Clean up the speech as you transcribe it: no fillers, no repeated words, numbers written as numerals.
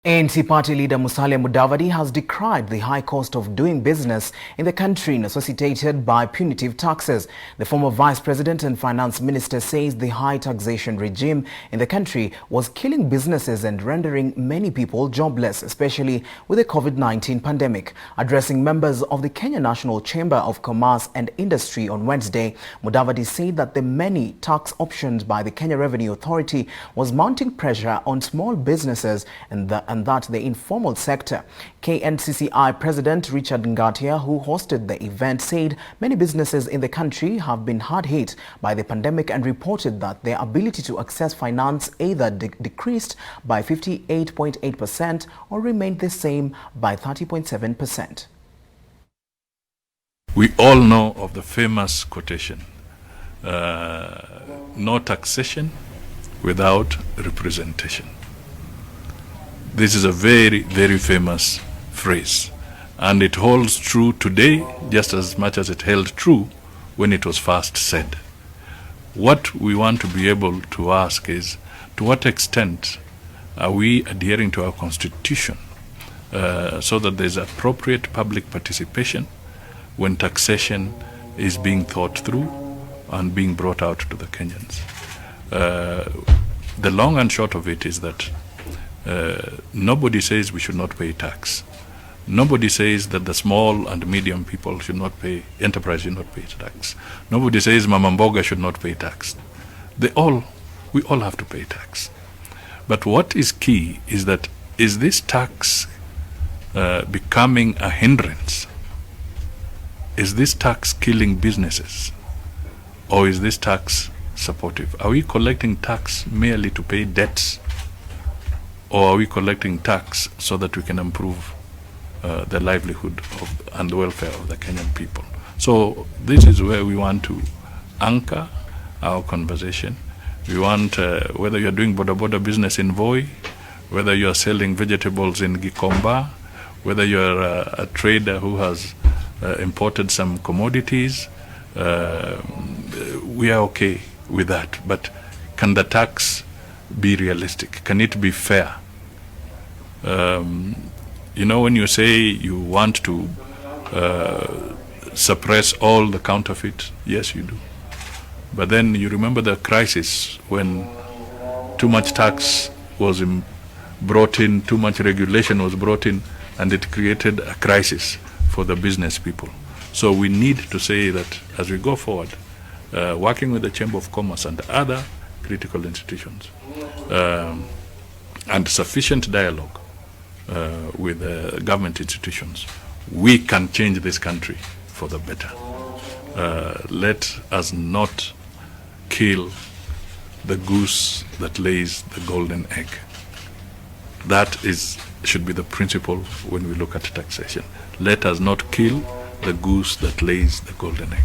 ANC party leader Musalia Mudavadi has decried the high cost of doing business in the country necessitated by punitive taxes. The former vice president and finance minister says the high taxation regime in the country was killing businesses and rendering many people jobless, especially with the COVID-19 pandemic. Addressing members of the Kenya National Chamber of Commerce and Industry on Wednesday, Mudavadi said that the many tax options by the Kenya Revenue Authority was mounting pressure on small businesses and that the informal sector. KNCCI President Richard Ngatia, who hosted the event, said many businesses in the country have been hard hit by the pandemic and reported that their ability to access finance either decreased by 58.8% or remained the same by 30.7%. We all know of the famous quotation, no taxation without representation. This is a very, very famous phrase, and it holds true today just as much as it held true when it was first said. What we want to be able to ask is, to what extent are we adhering to our constitution so that there's appropriate public participation when taxation is being thought through and being brought out to the Kenyans? The long and short of it is that nobody says we should not pay tax. Nobody says that the small and medium people should not pay, enterprise should not pay tax. Nobody says Mama Mboga should not pay tax. We all have to pay tax. But what is key is that, is this tax becoming a hindrance? Is this tax killing businesses? Or is this tax supportive? Are we collecting tax merely to pay debts? Or are we collecting tax so that we can improve the livelihood and the welfare of the Kenyan people? So this is where we want to anchor our conversation. We want, whether you're doing boda business in Voi, whether you're selling vegetables in Gikomba, whether you're a trader who has imported some commodities, we are okay with that. But can the tax be realistic? Can it be fair? You know, when you say you want to suppress all the counterfeit, yes, you do. But then you remember the crisis when too much tax was brought in, too much regulation was brought in, and it created a crisis for the business people. So we need to say that as we go forward, working with the Chamber of Commerce and other critical institutions, and sufficient dialogue with government institutions, we can change this country for the better. Let us not kill the goose that lays the golden egg. That should be the principle when we look at taxation. Let us not kill the goose that lays the golden egg.